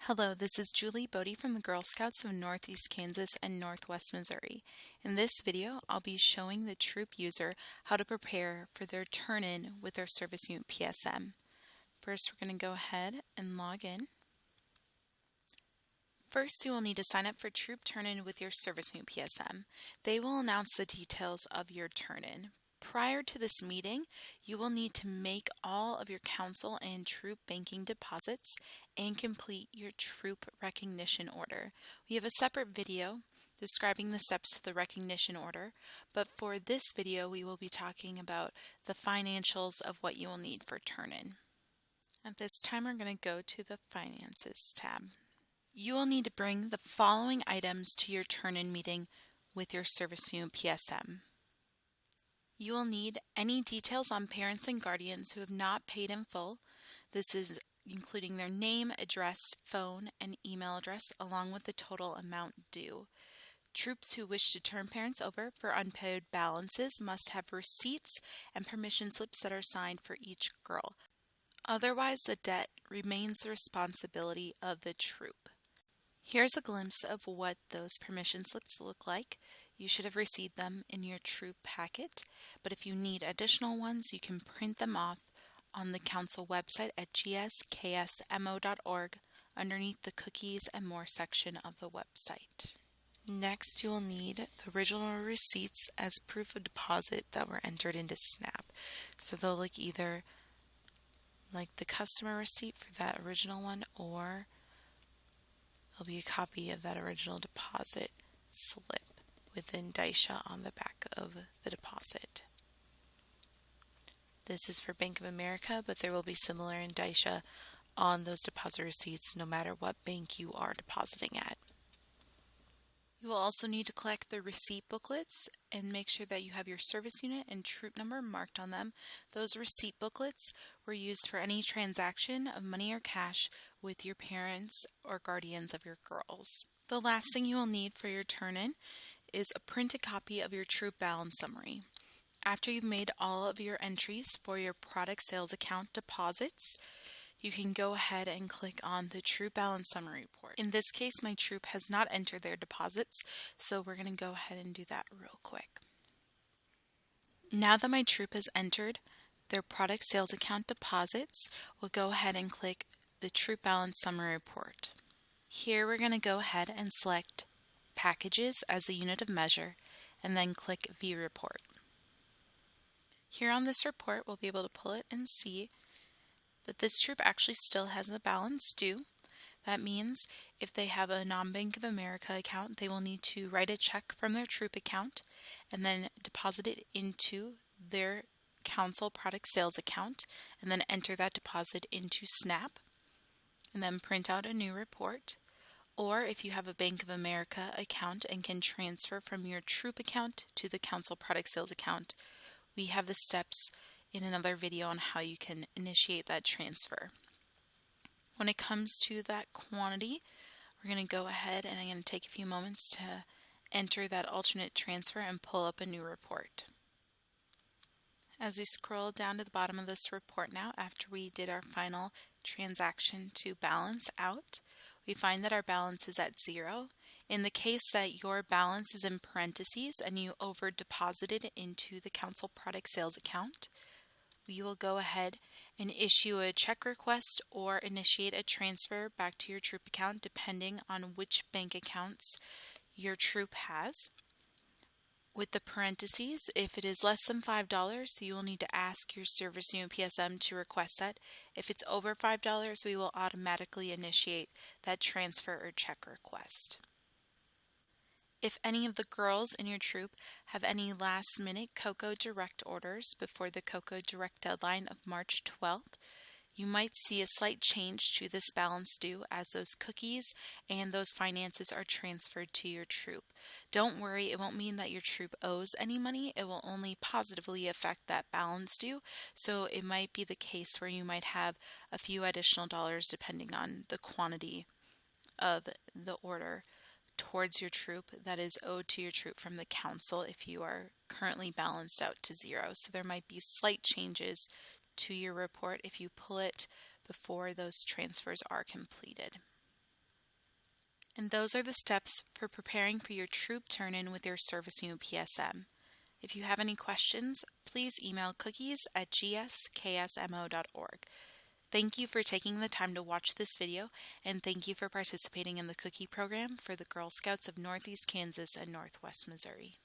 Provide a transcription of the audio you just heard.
Hello, this is Julie Bodie from the Girl Scouts of Northeast Kansas and Northwest Missouri. In this video, I'll be showing the troop user how to prepare for their turn-in with their service unit PSM. First, we're going to go ahead and log in. First, you will need to sign up for Troop Turn-In with your service unit PSM. They will announce the details of your turn-in. Prior to this meeting, you will need to make all of your council and troop banking deposits and complete your troop recognition order. We have a separate video describing the steps to the recognition order, but for this video we will be talking about the financials of what you will need for turn-in. At this time, we're going to go to the Finances tab. You will need to bring the following items to your turn-in meeting with your service unit PSM. You will need any details on parents and guardians who have not paid in full. This is including their name, address, phone, and email address, along with the total amount due. Troops who wish to turn parents over for unpaid balances must have receipts and permission slips that are signed for each girl. Otherwise, the debt remains the responsibility of the troop. Here's a glimpse of what those permission slips look like. You should have received them in your troop packet, but if you need additional ones, you can print them off on the council website at gsksmo.org underneath the Cookies and More section of the website. Next, you will need the original receipts as proof of deposit that were entered into SNAP. So they'll look either like the customer receipt for that original one, or there'll be a copy of that original deposit slip with indicia on the back of the deposit. This is for Bank of America, but there will be similar indicia on those deposit receipts no matter what bank you are depositing at. You will also need to collect the receipt booklets and make sure that you have your service unit and troop number marked on them. Those receipt booklets were used for any transaction of money or cash with your parents or guardians of your girls. The last thing you will need for your turn-in is a printed copy of your troop balance summary. After you've made all of your entries for your product sales account deposits, you can go ahead and click on the troop balance summary report. In this case, my troop has not entered their deposits, so we're going to go ahead and do that real quick. Now that my troop has entered their product sales account deposits, we'll go ahead and click the troop balance summary report. Here we're going to go ahead and select Packages as a unit of measure, and then click View Report. Here on this report, we'll be able to pull it and see that this troop actually still has a balance due. That means if they have a non-Bank of America account, they will need to write a check from their troop account and then deposit it into their council product sales account, and then enter that deposit into SNAP, and then print out a new report. Or if you have a Bank of America account and can transfer from your troop account to the council product sales account, we have the steps in another video on how you can initiate that transfer. When it comes to that quantity, we're going to go ahead and I'm going to take a few moments to enter that alternate transfer and pull up a new report. As we scroll down to the bottom of this report now, after we did our final transaction to balance out, we find that our balance is at 0. In the case that your balance is in parentheses and you over deposited into the council product sales account, we will go ahead and issue a check request or initiate a transfer back to your troop account depending on which bank accounts your troop has. With the parentheses, if it is less than $5, you will need to ask your service unit PSM to request that. If it's over $5, we will automatically initiate that transfer or check request. If any of the girls in your troop have any last-minute COCO Direct orders before the COCO Direct deadline of March 12th, you might see a slight change to this balance due as those cookies and those finances are transferred to your troop. Don't worry, it won't mean that your troop owes any money. It will only positively affect that balance due. So it might be the case where you might have a few additional dollars depending on the quantity of the order towards your troop that is owed to your troop from the council if you are currently balanced out to 0. So there might be slight changes to your report if you pull it before those transfers are completed. And those are the steps for preparing for your troop turn-in with your Service Unit PSM. If you have any questions, please email cookies@gsksmo.org. Thank you for taking the time to watch this video, and thank you for participating in the cookie program for the Girl Scouts of Northeast Kansas and Northwest Missouri.